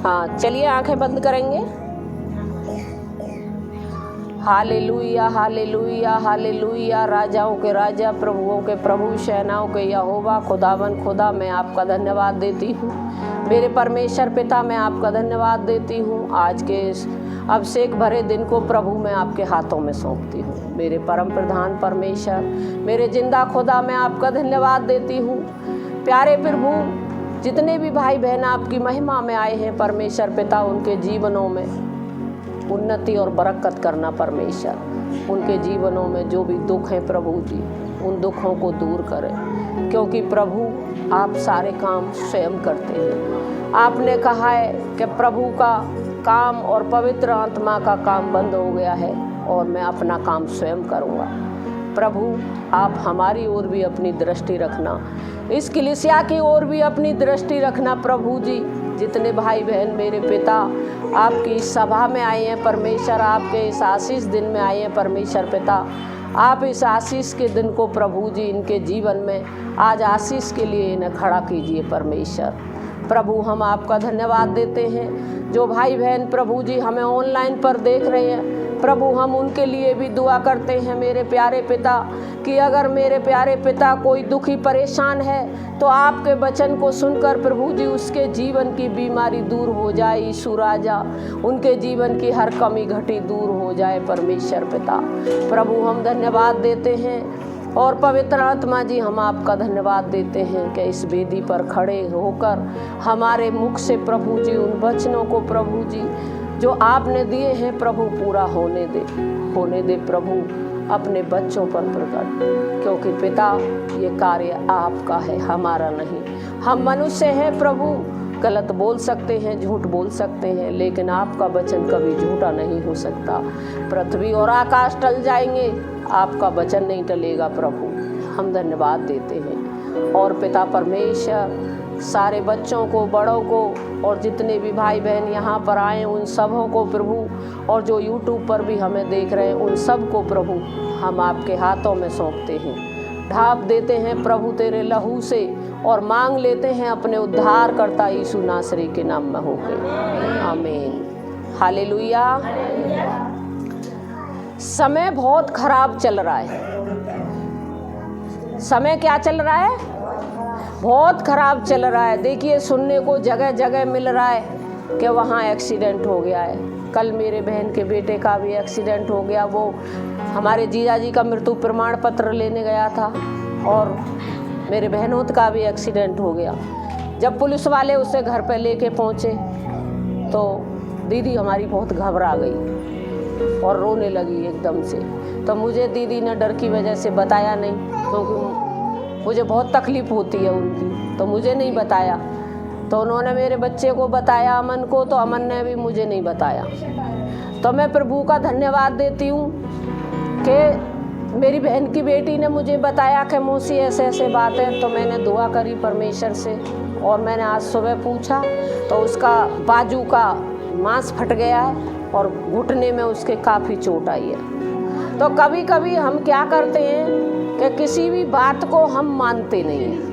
हाँ, चलिए आंखें बंद करेंगे। Hallelujah hallelujah hallelujah. राजाओं के राजा, प्रभुओं के प्रभु, सेनाओं के यहोवा, खुदावन खुदा, मैं आपका धन्यवाद देती हूँ। मेरे परमेश्वर पिता, मैं आपका धन्यवाद देती हूँ। आज के इस अभिषेक भरे दिन को प्रभु मैं आपके हाथों में सौंपती हूँ। मेरे परम प्रधान परमेश्वर, मेरे जिंदा खुदा, मैं आपका धन्यवाद देती हूँ। प्यारे प्रभु, जितने भी भाई बहन आपकी महिमा में आए हैं परमेश्वर पिता, उनके जीवनों में उन्नति और बरकत करना परमेश्वर। उनके जीवनों में जो भी दुख हैं प्रभु जी, उन दुखों को दूर करें, क्योंकि प्रभु आप सारे काम स्वयं करते हैं। आपने कहा है कि प्रभु का काम और पवित्र आत्मा का काम बंद हो गया है और मैं अपना काम स्वयं करूँगा। प्रभु आप हमारी ओर भी अपनी दृष्टि रखना, इस कलीसिया की ओर भी अपनी दृष्टि रखना प्रभु जी। जितने भाई बहन मेरे पिता आपकी इस सभा में आए हैं परमेश्वर, आपके इस आशीष दिन में आए हैं परमेश्वर पिता, आप इस आशीष के दिन को प्रभु जी इनके जीवन में आज आशीष के लिए इन्हें खड़ा कीजिए परमेश्वर। प्रभु हम आपका धन्यवाद देते हैं। जो भाई बहन प्रभु जी हमें ऑनलाइन पर देख रहे हैं प्रभु, हम उनके लिए भी दुआ करते हैं मेरे प्यारे पिता, कि अगर मेरे प्यारे पिता कोई दुखी परेशान है तो आपके वचन को सुनकर प्रभु जी उसके जीवन की बीमारी दूर हो जाए। यीशु राजा, उनके जीवन की हर कमी घटी दूर हो जाए परमेश्वर पिता। प्रभु हम धन्यवाद देते हैं और पवित्र आत्मा जी हम आपका धन्यवाद देते हैं कि इस वेदी पर खड़े होकर हमारे मुख से प्रभु जी उन वचनों को प्रभु जी जो आपने दिए हैं प्रभु पूरा होने दे प्रभु अपने बच्चों पर प्रकट, क्योंकि पिता ये कार्य आपका है, हमारा नहीं। हम मनुष्य हैं प्रभु, गलत बोल सकते हैं, झूठ बोल सकते हैं, लेकिन आपका वचन कभी झूठा नहीं हो सकता। पृथ्वी और आकाश टल जाएंगे, आपका वचन नहीं टलेगा प्रभु। हम धन्यवाद देते हैं और पिता परमेश्वर सारे बच्चों को, बड़ों को और जितने भी भाई बहन यहाँ पर आए उन सबों को प्रभु, और जो यूट्यूब पर भी हमें देख रहे हैं उन सब को प्रभु हम आपके हाथों में सौंपते हैं। ढाप देते हैं प्रभु तेरे लहू से और मांग लेते हैं अपने उद्धारकर्ता यीशु नासरी के नाम में होकर, आमीन। हालेलुया। समय बहुत खराब चल रहा है। समय क्या चल रहा है? बहुत खराब चल रहा है। देखिए, सुनने को जगह जगह मिल रहा है कि वहाँ एक्सीडेंट हो गया है। कल मेरे बहन के बेटे का भी एक्सीडेंट हो गया। वो हमारे जीजा जी का मृत्यु प्रमाण पत्र लेने गया था और मेरे बहनोत का भी एक्सीडेंट हो गया। जब पुलिस वाले उसे घर पर लेके पहुँचे तो दीदी हमारी बहुत घबरा गई और रोने लगी एकदम से। तो मुझे दीदी ने डर की वजह से बताया नहीं, क्योंकि मुझे बहुत तकलीफ़ होती है उनकी, तो मुझे नहीं बताया। तो उन्होंने मेरे बच्चे को बताया, अमन को, तो अमन ने भी मुझे नहीं बताया। तो मैं प्रभु का धन्यवाद देती हूँ कि मेरी बहन की बेटी ने मुझे बताया कि मौसी ऐसे ऐसे बात है। तो मैंने दुआ करी परमेश्वर से और मैंने आज सुबह पूछा तो उसका बाजू का मांस फट गया है और घुटने में उसके काफ़ी चोट आई है। तो कभी कभी हम क्या करते हैं कि किसी भी बात को हम मानते नहीं हैं।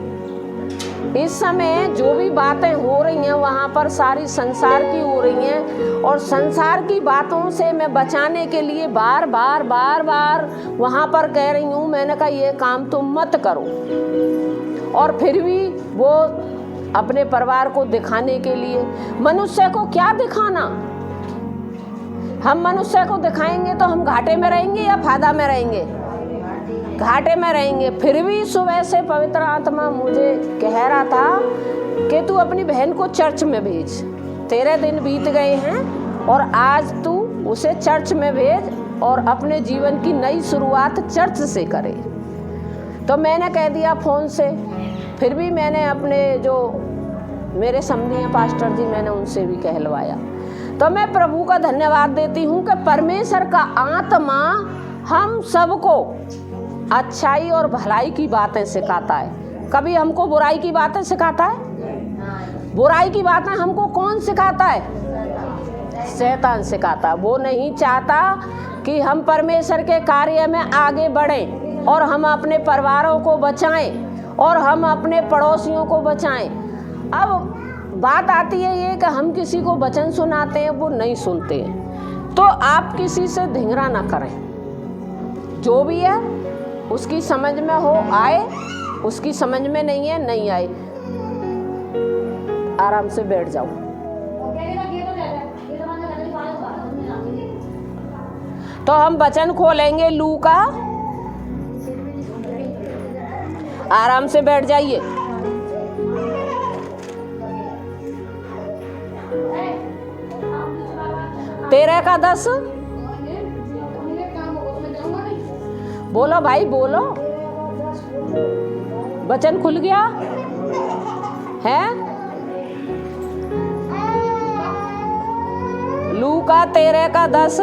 इस समय जो भी बातें हो रही हैं वहाँ पर सारी संसार की हो रही हैं, और संसार की बातों से मैं बचाने के लिए बार बार वहाँ पर कह रही हूँ। मैंने कहा ये काम तुम मत करो, और फिर भी वो अपने परिवार को दिखाने के लिए, मनुष्य को क्या दिखाना? हम मनुष्य को दिखाएंगे तो हम घाटे में रहेंगे या फायदा में रहेंगे? घाटे में रहेंगे। फिर भी सुबह से पवित्र आत्मा मुझे कह रहा था कि तू अपनी बहन को चर्च में भेज, तेरे दिन बीत गए हैं और आज तू उसे चर्च में भेज और अपने जीवन की नई शुरुआत चर्च से करे। तो मैंने कह दिया फ़ोन से। फिर भी मैंने अपने जो मेरे समधी हैं पास्टर जी, मैंने उनसे भी कहलवाया। तो मैं प्रभु का धन्यवाद देती हूँ कि परमेश्वर का आत्मा हम सबको अच्छाई और भलाई की बातें सिखाता है। कभी हमको बुराई की बातें सिखाता है? बुराई की बातें हमको कौन सिखाता है? शैतान सिखाता है। वो नहीं चाहता कि हम परमेश्वर के कार्य में आगे बढ़ें और हम अपने परिवारों को बचाएं और हम अपने पड़ोसियों को बचाएं। अब बात आती है ये कि हम किसी को वचन सुनाते हैं, वो नहीं सुनते हैं, तो आप किसी से धिंगरा ना करें। जो भी है उसकी समझ में हो आए, उसकी समझ में नहीं है नहीं आए, आराम से बैठ जाओ। तो हम वचन खोलेंगे लूका, आराम से बैठ जाइए। तेरह का 10 बोलो भाई बोलो, वचन खुल गया है। लूका 13 का 10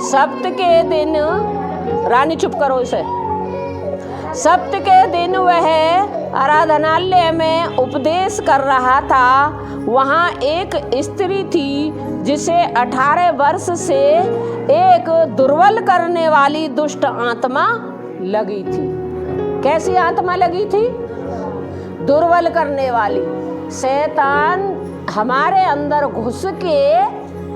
सप्त के दिन, रानी चुप करो इसे। सप्त के दिन वह आराधनालय में उपदेश कर रहा था। वहाँ एक स्त्री थी जिसे 18 वर्ष से एक दुर्बल करने वाली दुष्ट आत्मा लगी थी। कैसी आत्मा लगी थी? दुर्बल करने वाली। शैतान हमारे अंदर घुस के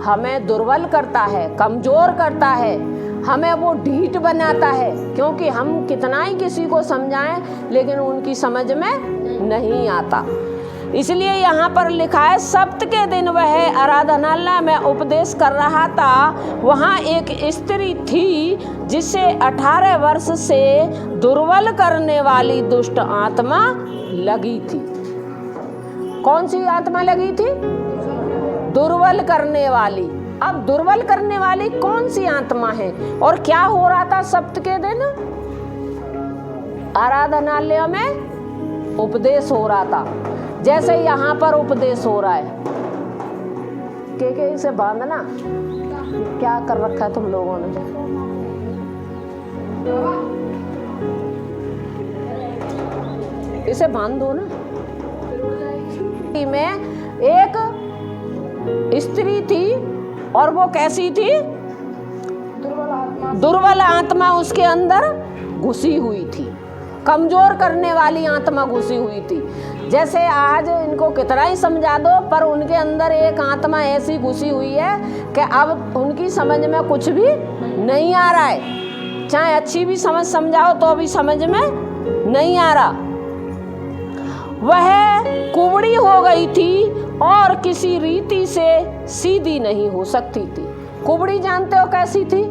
हमें दुर्बल करता है, कमजोर करता है, हमें वो ढीठ बनाता है, क्योंकि हम कितना ही किसी को समझाएं लेकिन उनकी समझ में नहीं आता। इसलिए यहाँ पर लिखा है सप्त के दिन वह आराधनालय में उपदेश कर रहा था। वहाँ एक स्त्री थी जिसे 18 वर्ष से दुर्बल करने वाली दुष्ट आत्मा लगी थी। कौन सी आत्मा लगी थी? दुर्बल करने वाली। अब दुर्बल करने वाली कौन सी आत्मा है और क्या हो रहा था सप्त के दिन? आराधनालय में उपदेश हो रहा था, जैसे यहाँ पर उपदेश हो रहा है। के इसे बांधना, क्या कर रखा है तुम लोगों ने? इसे बांध दो ना। में एक स्त्री थी और वो कैसी थी? दुर्बल आत्मा उसके अंदर घुसी हुई थी, कमजोर करने वाली आत्मा घुसी हुई थी। जैसे आज इनको कितना ही समझा दो पर उनके अंदर एक आत्मा ऐसी घुसी हुई है कि अब उनकी समझ में कुछ भी नहीं आ रहा है। चाहे अच्छी भी समझाओ तो भी समझ में नहीं आ रहा। वह कुबड़ी हो गई थी और किसी रीति से सीधी नहीं हो सकती थी। कुबड़ी जानते हो कैसी थी?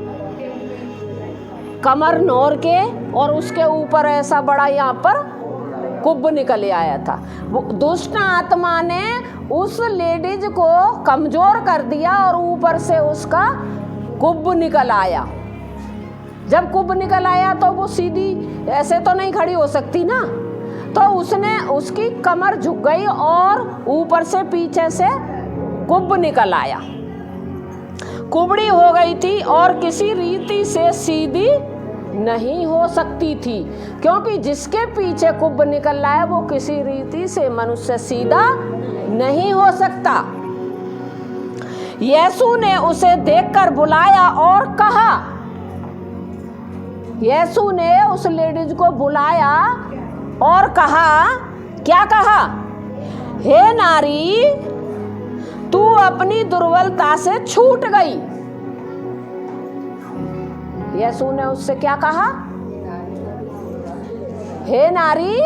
कमर नोर के और उसके ऊपर ऐसा बड़ा यहाँ पर कुब निकल आया था। वो दुष्ट आत्मा ने उस लेडीज को कमजोर कर दिया और ऊपर से उसका कुब निकल आया। जब कुब निकल आया तो वो सीधी ऐसे तो नहीं खड़ी हो सकती ना, तो उसने उसकी कमर झुक गई और ऊपर से पीछे से कुब निकल आया। कुबड़ी हो गई थी और किसी रीति से सीधी नहीं हो सकती थी, क्योंकि जिसके पीछे कुब निकल रहा है वो किसी रीति से मनुष्य सीधा नहीं हो सकता। यीशु ने उसे देखकर बुलाया और कहा, यीशु ने उस लेडीज को बुलाया और कहा, क्या कहा? हे नारी, तू अपनी दुर्बलता से छूट गई। यीशु ने उससे क्या कहा? हे नारी,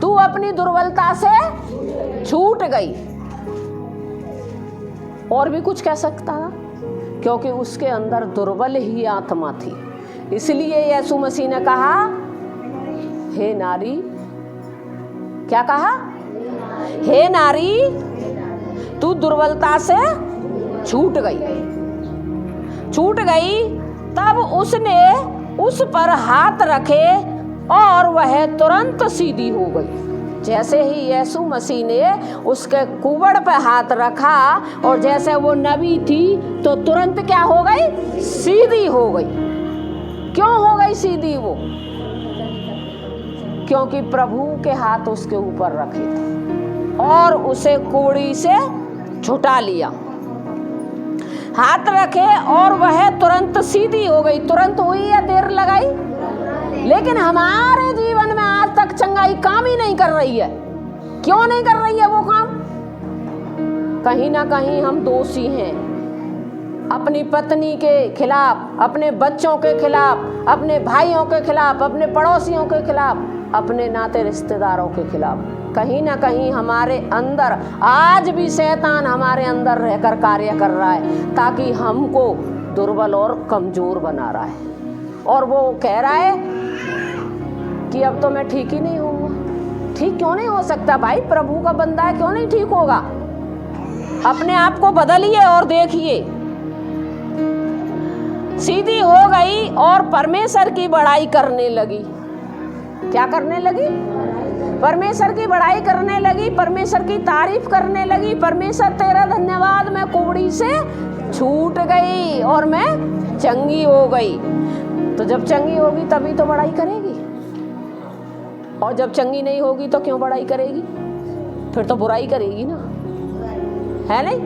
तू अपनी दुर्बलता से छूट गई। और भी कुछ कह सकता था, क्योंकि उसके अंदर दुर्बल ही आत्मा थी। इसलिए यीशु मसीह ने कहा, हे नारी, क्या कहा? हे नारी, तू दुर्बलता से छूट गई। छूट गई। तब उसने उस पर हाथ रखे और वह तुरंत सीधी हो गई। जैसे ही यीशु मसीह ने उसके कुबड़ पे हाथ रखा और जैसे वो नबी थी तो तुरंत क्या हो गई? सीधी हो गई। क्यों हो गई सीधी वो? क्योंकि प्रभु के हाथ उसके ऊपर रखे थे। और उसे कोड़ी से छुटा लिया। हाथ रखे और वह तुरंत सीधी हो गई। तुरंत हुई या देर लगाई? लेकिन हमारे जीवन में आज तक चंगाई काम ही नहीं कर रही है। क्यों नहीं कर रही है वो काम? कहीं ना कहीं हम दोषी हैं। अपनी पत्नी के खिलाफ, अपने बच्चों के खिलाफ, अपने भाइयों के खिलाफ, अपने पड़ोसियों के खिलाफ, अपने नाते रिश्तेदारों के खिलाफ कहीं ना कहीं हमारे अंदर आज भी शैतान हमारे अंदर रहकर कार्य कर रहा है, ताकि हमको दुर्बल और कमजोर बना रहा है। और वो कह रहा है कि अब तो मैं ठीक ही नहीं होऊंगा। ठीक क्यों नहीं हो सकता भाई? प्रभु का बंदा है, क्यों नहीं ठीक होगा? अपने आप को बदलिए और देखिए। सीधी हो गई और परमेश्वर की बड़ाई करने लगी। क्या करने लगी? परमेश्वर की बड़ाई करने लगी, परमेश्वर की तारीफ करने लगी। परमेश्वर तेरा धन्यवाद, मैं कोड़ी से छूट गई और मैं चंगी हो गई। तो जब चंगी होगी तभी तो बड़ाई करेगी, और जब चंगी नहीं होगी तो क्यों बड़ाई करेगी? फिर तो बुराई करेगी ना, है नहीं?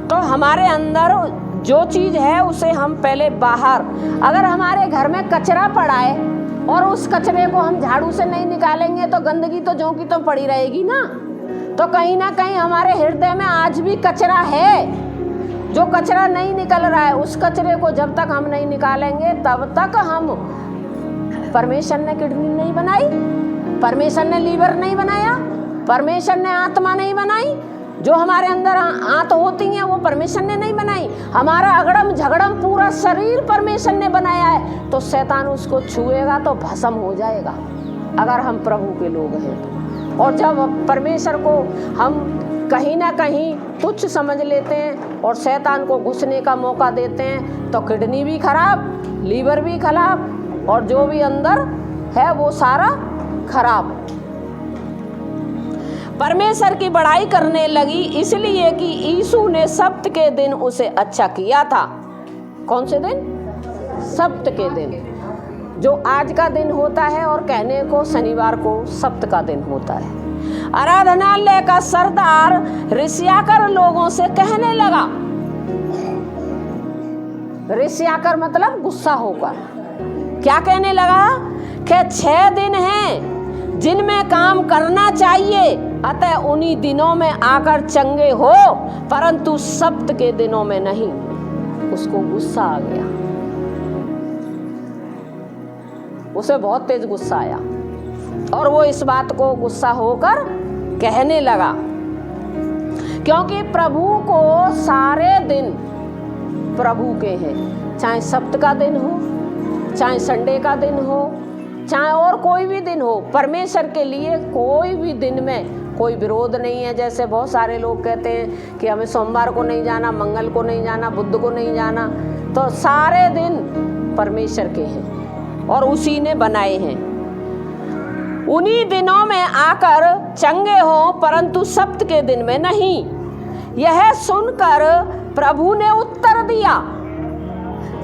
तो हमारे अंदर जो चीज है उसे हम पहले बाहर, अगर हमारे घर में कचरा पड़ा है और उस कचरे को हम झाड़ू से नहीं निकालेंगे तो गंदगी तो ज्यों की तो पड़ी रहेगी ना। तो कहीं ना कहीं हमारे हृदय में आज भी कचरा है। जो कचरा नहीं निकल रहा है, उस कचरे को जब तक हम नहीं निकालेंगे तब तक हम, परमेश्वर ने किडनी नहीं बनाई, परमेश्वर ने लीवर नहीं बनाया, परमेश्वर ने आत्मा नहीं बनाई। जो हमारे अंदर आंत होती हैं वो परमेश्वर ने नहीं बनाई। हमारा अगड़म झगड़म पूरा शरीर परमेश्वर ने बनाया है। तो शैतान उसको छुएगा तो भस्म हो जाएगा, अगर हम प्रभु के लोग हैं तो। और जब परमेश्वर को हम कहीं ना कहीं तुच्छ समझ लेते हैं और शैतान को घुसने का मौका देते हैं, तो किडनी भी खराब, लीवर भी खराब, और जो भी अंदर है वो सारा खराब। परमेश्वर की बड़ाई करने लगी, इसलिए कि यीशु ने सब्त के दिन उसे अच्छा किया था। कौन से दिन? सब्त के दिन, जो आज का दिन होता है, और कहने को शनिवार को सब्त का दिन होता है। आराधनालय का सरदार ऋषियाकर लोगों से कहने लगा, ऋषियाकर मतलब गुस्सा होकर, क्या कहने लगा कि 6 दिन हैं जिनमें काम करना चाहिए, अतः उन्हीं दिनों में आकर चंगे हो, परंतु सब्त के दिनों में नहीं। उसको गुस्सा आ गया, उसे बहुत तेज गुस्सा आया, और वो इस बात को गुस्सा होकर कहने लगा, क्योंकि प्रभु को सारे दिन प्रभु के हैं। चाहे सब्त का दिन हो, चाहे संडे का दिन हो, चाहे और कोई भी दिन हो, परमेश्वर के लिए कोई भी दिन में कोई विरोध नहीं है। जैसे बहुत सारे लोग कहते हैं कि हमें सोमवार को नहीं जाना, मंगल को नहीं जाना, बुध को नहीं जाना, तो सारे दिन परमेश्वर के हैं और उसी ने बनाए हैं। उन्हीं दिनों में आकर चंगे हो, परंतु सब्त के दिन में नहीं। यह सुनकर प्रभु ने उत्तर दिया।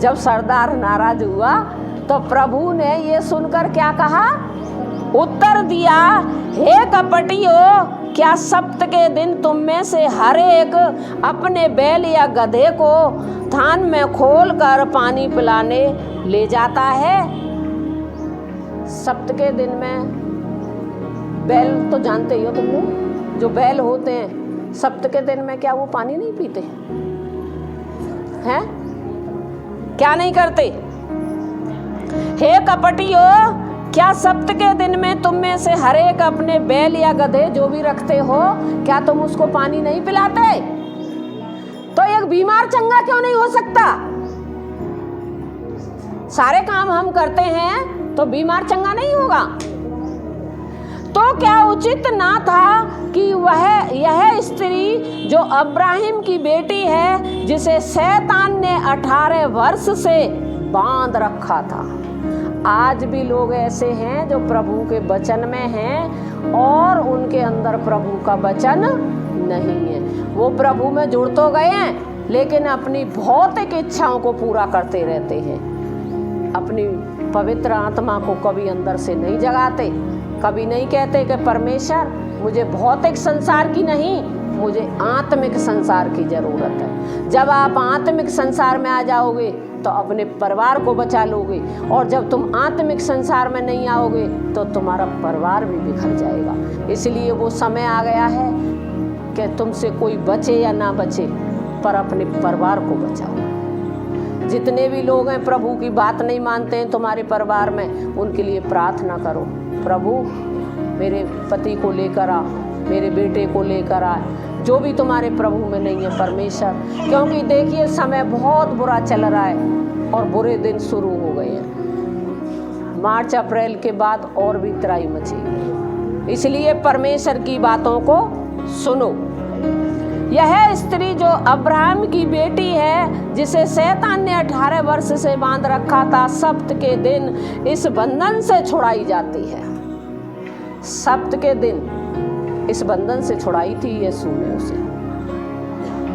जब सरदार नाराज हुआ तो प्रभु ने ये सुनकर क्या कहा? उत्तर दिया, हे कपटियों, क्या सब्त के दिन तुम में से हर एक अपने बैल या गधे को थान में खोलकर पानी पिलाने ले जाता है? सब्त के दिन में बैल तो जानते ही हो तुम लोग, जो बैल होते हैं सब्त के दिन में क्या वो पानी नहीं पीते हैं? क्या नहीं करते? हे कपटियों, क्या सब्त के दिन में तुम में से हर एक अपने बैल या गधे जो भी रखते हो, क्या तुम उसको पानी नहीं पिलाते? तो एक बीमार चंगा क्यों नहीं हो सकता? सारे काम हम करते हैं तो बीमार चंगा नहीं होगा। तो क्या उचित ना था कि यह स्त्री जो अब्राहिम की बेटी है, जिसे शैतान ने 18 वर्ष से बांध रखा था। आज भी लोग ऐसे हैं जो प्रभु के वचन में हैं और उनके अंदर प्रभु का वचन नहीं है। वो प्रभु में जुड़ तो गए हैं, लेकिन अपनी भौतिक इच्छाओं को पूरा करते रहते हैं। अपनी पवित्र आत्मा को कभी अंदर से नहीं जगाते, कभी नहीं कहते कि परमेश्वर मुझे भौतिक संसार की नहीं, मुझे आत्मिक संसार की जरूरत है। जब आप आत्मिक संसार में आ जाओगे तो अपने परिवार को बचा लोगे, और जब तुम आत्मिक संसार में नहीं आओगे तो तुम्हारा परिवार भी बिखर जाएगा। इसलिए वो समय आ गया है कि तुमसे कोई बचे या ना बचे, पर अपने परिवार को बचाओ। जितने भी लोग हैं प्रभु की बात नहीं मानते हैं तुम्हारे परिवार में, उनके लिए प्रार्थना करो, प्रभु मेरे पति को लेकर आ, मेरे बेटे को लेकर आ, जो भी तुम्हारे प्रभु में नहीं है परमेश्वर। क्योंकि देखिए समय बहुत बुरा चल रहा है और बुरे दिन शुरू हो गए हैं। मार्च अप्रैल के बाद और भी तराई मचेगी। इसलिए परमेश्वर की बातों को सुनो। यह स्त्री जो अब्राहम की बेटी है, जिसे शैतान ने 18 वर्ष से बांध रखा था, सब्त के दिन इस बंधन से छुड़ाई जाती है। सब्त के दिन इस बंधन से छुड़ाई थी यीशु ने उसे।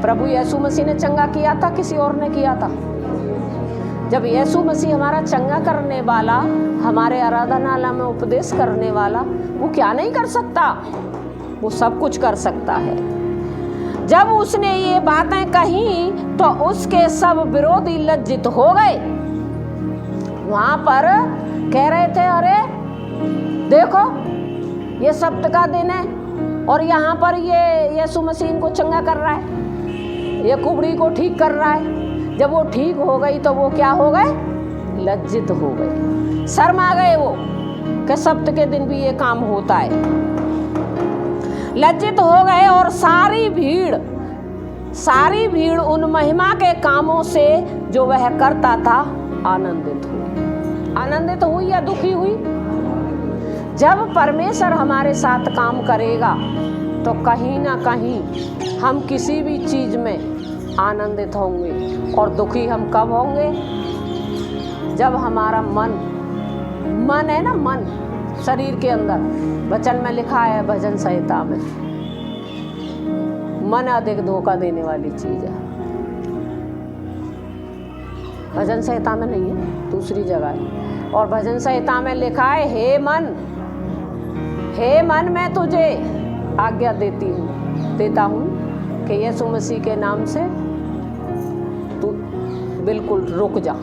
प्रभु यीशु मसीह ने चंगा किया था, किसी और ने किया था? जब यीशु मसीह हमारा चंगा करने वाला, हमारे आराधनालय में उपदेश करने वाला, वो क्या नहीं कर सकता? वो सब कुछ कर सकता है। जब उसने ये बातें कही तो उसके सब विरोधी लज्जित हो गए। वहां पर कह रहे थे, अरे देखो ये सब्त का दिन है और यहाँ पर ये यीशु मसीह को चंगा कर रहा है, ये कुबड़ी को ठीक कर रहा है। जब वो ठीक हो गई तो वो क्या हो गए? लज्जित हो गए, शर्मा गए वो कि सब्त के दिन भी ये काम होता है। लज्जित हो गए और सारी भीड़ उन महिमा के कामों से जो वह करता था आनंदित हुई। आनंदित हुई या दुखी हुई? जब परमेश्वर हमारे साथ काम करेगा तो कहीं ना कहीं हम किसी भी चीज में आनंदित होंगे। और दुखी हम कब होंगे? जब हमारा मन है ना, मन शरीर के अंदर, वचन में लिखा है भजन संहिता में, मन अधिक धोखा देने वाली चीज है। भजन संहिता में नहीं है, दूसरी जगह है। और भजन संहिता में लिखा है, हे मन मैं तुझे आज्ञा देता हूँ कि यीशु मसीह के नाम से तू बिल्कुल रुक जा।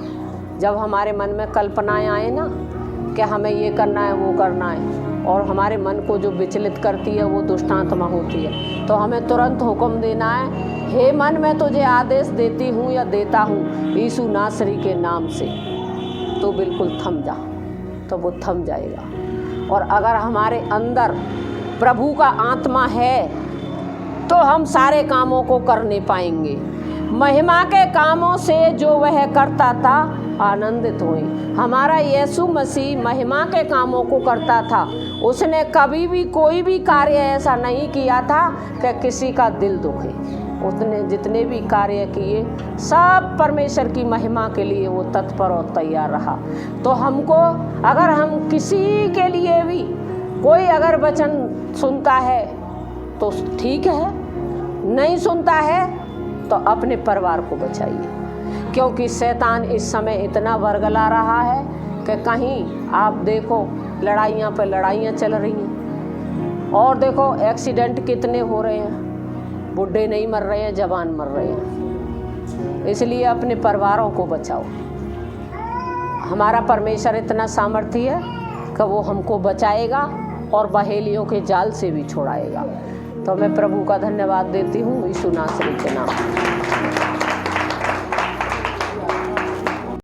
जब हमारे मन में कल्पनाएं आए ना कि हमें ये करना है वो करना है, और हमारे मन को जो विचलित करती है वो दुष्ट आत्मा होती है, तो हमें तुरंत हुक्म देना है, हे मन मैं तुझे आदेश देती हूँ या देता हूँ यीशु नासरी के नाम से, तो बिल्कुल थम जा। तो वो थम जाएगा। और अगर हमारे अंदर प्रभु का आत्मा है तो हम सारे कामों को करने पाएंगे। महिमा के कामों से जो वह करता था आनंदित हुए। हमारा यीशु मसीह महिमा के कामों को करता था। उसने कभी भी कोई भी कार्य ऐसा नहीं किया था कि किसी का दिल दुखे। उसने जितने भी कार्य किए सब परमेश्वर की महिमा के लिए वो तत्पर और तैयार रहा। तो हमको, अगर हम किसी के लिए भी कोई अगर वचन सुनता है तो ठीक है, नहीं सुनता है तो अपने परिवार को बचाइए। क्योंकि शैतान इस समय इतना वर्गला रहा है कि कहीं आप देखो लड़ाइयाँ पे लड़ाइयाँ चल रही हैं, और देखो एक्सीडेंट कितने हो रहे हैं, बूढ़े नहीं मर रहे हैं, जवान मर रहे हैं। इसलिए अपने परिवारों को बचाओ। हमारा परमेश्वर इतना सामर्थ्य है कि वो हमको बचाएगा और बहेलियों के जाल से भी छुड़ाएगा। तो मैं प्रभु का धन्यवाद देती हूँ यीशु नासरी के नाम।